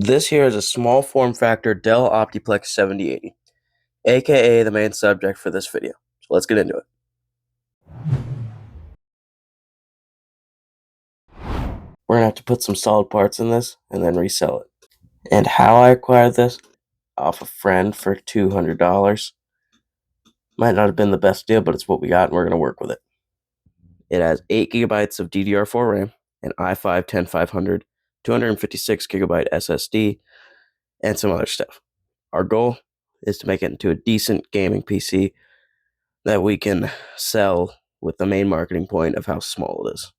This here is a small form factor Dell Optiplex 7080, aka the main subject for this video. So let's get into it. We're gonna have to put some solid parts in this and then resell it. And how I acquired this? Off a friend for $200. Might not have been the best deal, but it's what we got and we're gonna work with it. It has 8 gigabytes of DDR4 RAM, an i5 10500, 256 gigabyte SSD, and some other stuff. Our goal is to make it into a decent gaming PC that we can sell with the main marketing point of how small it is.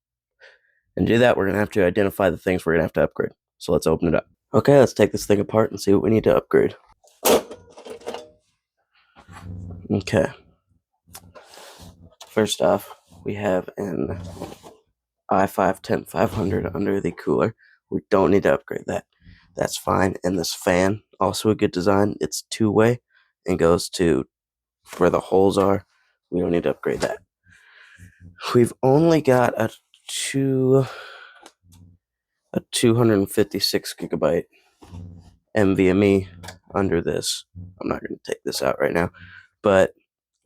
And to do that, we're going to have to identify the things we're going to have to upgrade. So let's open it up. Okay, let's take this thing apart and see what we need to upgrade. Okay. First off, we have an i5 10500 under the cooler. We don't need to upgrade that. That's fine. And this fan, also a good design. It's two-way and goes to where the holes are. We don't need to upgrade that. We've only got a 256 gigabyte NVMe under this. I'm not going to take this out right now, but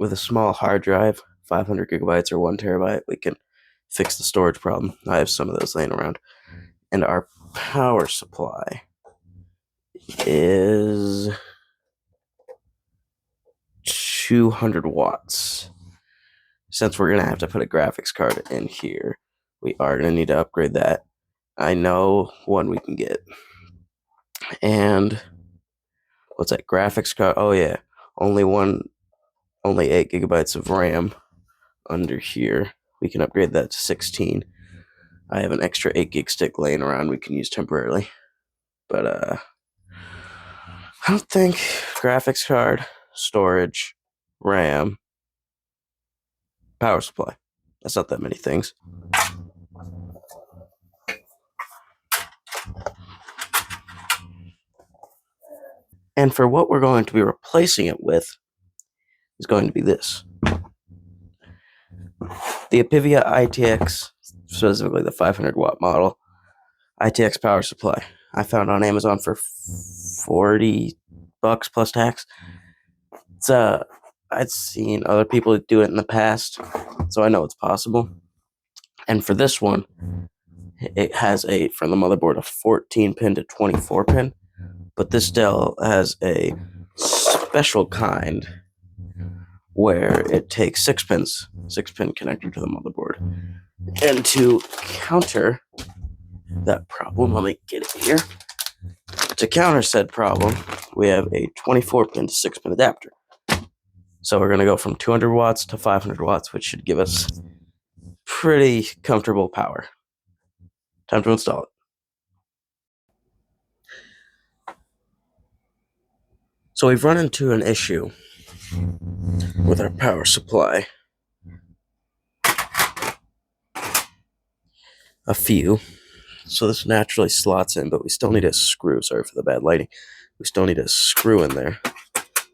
with a small hard drive, 500 gigabytes or 1 terabyte, we can fix the storage problem. I have some of those laying around. And our power supply is 200 watts. Since we're going to have to put a graphics card in here, we are going to need to upgrade that. I know one we can get. And what's that graphics card? Oh yeah, only 8 gigabytes of RAM under here. We can upgrade that to 16. I have an extra 8 gig stick laying around we can use temporarily. But I don't think graphics card, storage, RAM, power supply. That's not that many things. And for what we're going to be replacing it with is going to be this. The Apivia ITX, specifically the 500 watt model, ITX power supply. I found on Amazon for $40 plus tax. It's I'd seen other people do it in the past, so I know it's possible. And for this one, it has from the motherboard, a 14 pin to 24 pin, but this Dell has a special kind where it takes 6 pins, 6-pin connector to the motherboard. And to counter that problem, let me get it here. To counter said problem, we have a 24-pin to 6-pin adapter. So we're going to go from 200 watts to 500 watts, which should give us pretty comfortable power. Time to install it. So we've run into an issue with our power supply. A few. So this naturally slots in, but we still need a screw. Sorry for the bad lighting. We still need a screw in there.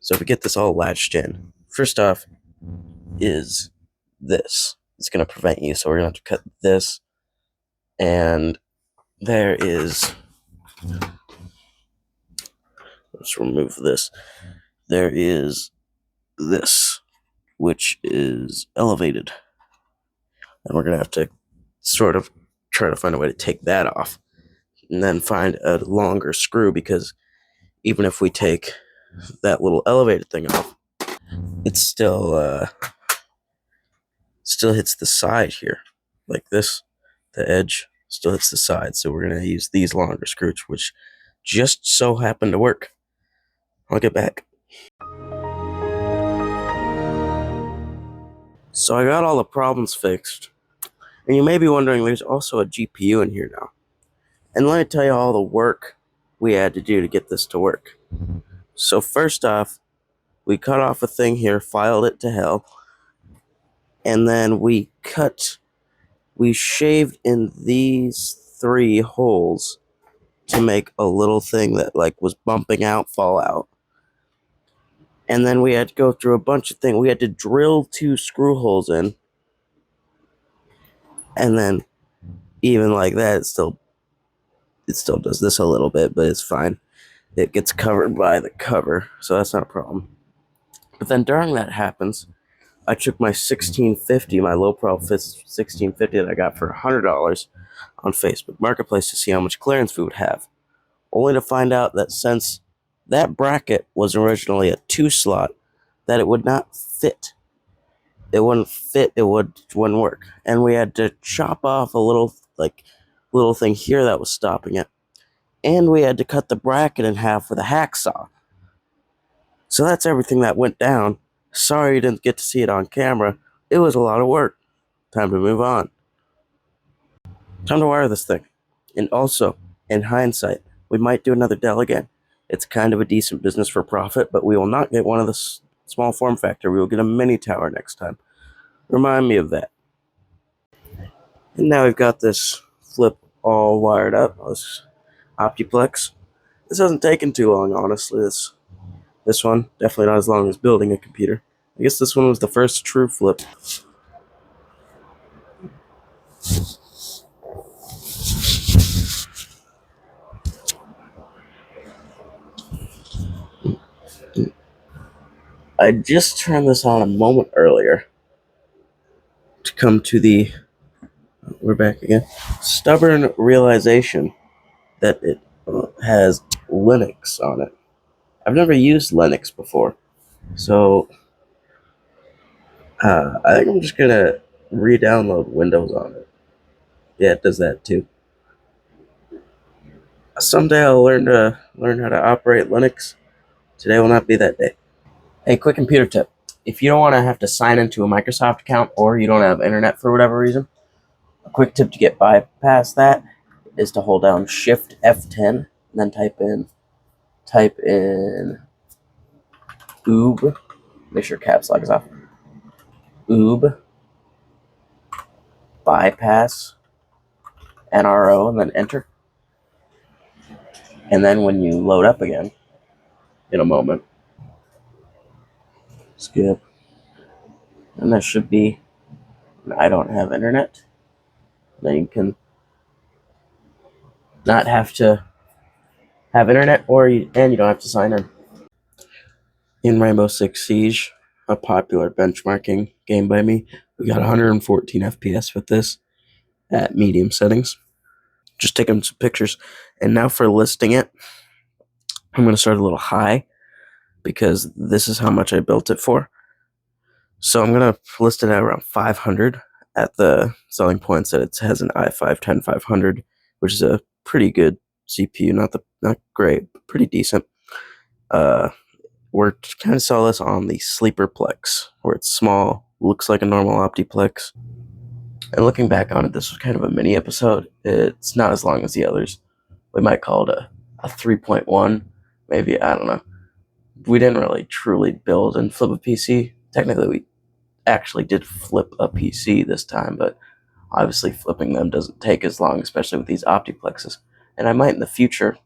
So if we get this all latched in, first off is this. It's going to prevent you, so we're going to have to cut this. And there is... Let's remove this. There is this, which is elevated. And we're going to have to sort of try to find a way to take that off. And then find a longer screw, because even if we take that little elevated thing off, it still hits the side here. Like this. The edge still hits the side. So we're going to use these longer screws, which just so happen to work. I'll get back. So I got all the problems fixed. And you may be wondering, there's also a GPU in here now. And let me tell you all the work we had to do to get this to work. So first off, we cut off a thing here, filed it to hell. And then we shaved in these 3 holes to make a little thing that was bumping out, fall out. And then we had to go through a bunch of things. We had to drill 2 screw holes in. And then, even like that, it still it still does this a little bit, but it's fine. It gets covered by the cover, so that's not a problem. But then during that happens, I took my 1650, my low profile 1650 that I got for $100 on Facebook Marketplace to see how much clearance we would have, only to find out that since that bracket was originally a 2-slot, that it would not fit. It wouldn't fit. Wouldn't work, and we had to chop off a little thing here that was stopping it, and we had to cut the bracket in half with a hacksaw. So that's everything that went down. Sorry you didn't get to see it on camera. It was a lot of work. Time to move on. Time to wire this thing. And also, in hindsight, we might do another Dell again. It's kind of a decent business for profit, but we will not get one of the small form factor. We will get a mini tower next time. Remind me of that. And now we've got this flip all wired up. This Optiplex. This hasn't taken too long, honestly. This one, definitely not as long as building a computer. I guess this one was the first true flip. I just turned this on a moment earlier to come to the, we're back again, stubborn realization that it has Linux on it. I've never used Linux before, so I think I'm just gonna re-download Windows on it. Yeah, it does that too. Someday I'll learn how to operate Linux. Today will not be that day. Hey, quick computer tip. If you don't want to have to sign into a Microsoft account or you don't have internet for whatever reason, a quick tip to get bypass that is to hold down Shift F10 and then type in oob. Make sure caps lock is off. Oob bypass NRO and then enter. And then when you load up again in a moment, skip. And that should be I don't have internet. Then you can not have to have internet and you don't have to sign in. In Rainbow Six Siege, a popular benchmarking game by me, we got 114 FPS with this at medium settings. Just taking some pictures. And now for listing it, I'm going to start a little high because this is how much I built it for. So I'm going to list it at around 500 at the selling points that it has an i5 10500, which is a pretty good CPU, not great, but pretty decent. We're kind of saw this on the Sleeperplex, where it's small, looks like a normal Optiplex. And looking back on it, this was kind of a mini episode. It's not as long as the others. We might call it a 3.1, maybe, I don't know. We didn't really truly build and flip a PC. Technically, we actually did flip a PC this time, but obviously flipping them doesn't take as long, especially with these Optiplexes. And I might in the future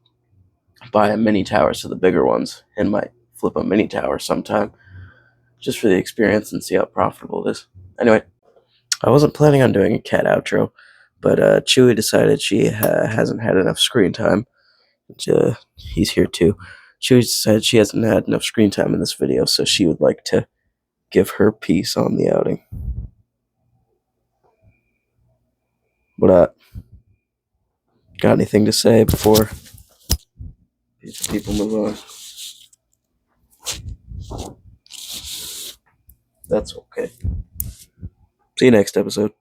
buy a mini tower, so the bigger ones, and might flip a mini tower sometime, just for the experience and see how profitable it is. Anyway, I wasn't planning on doing a cat outro, but Chewy decided she hasn't had enough screen time. He's here too. Chewy decided she hasn't had enough screen time in this video, so she would like to give her piece on the outing. But got anything to say before people move on? That's okay. See you next episode.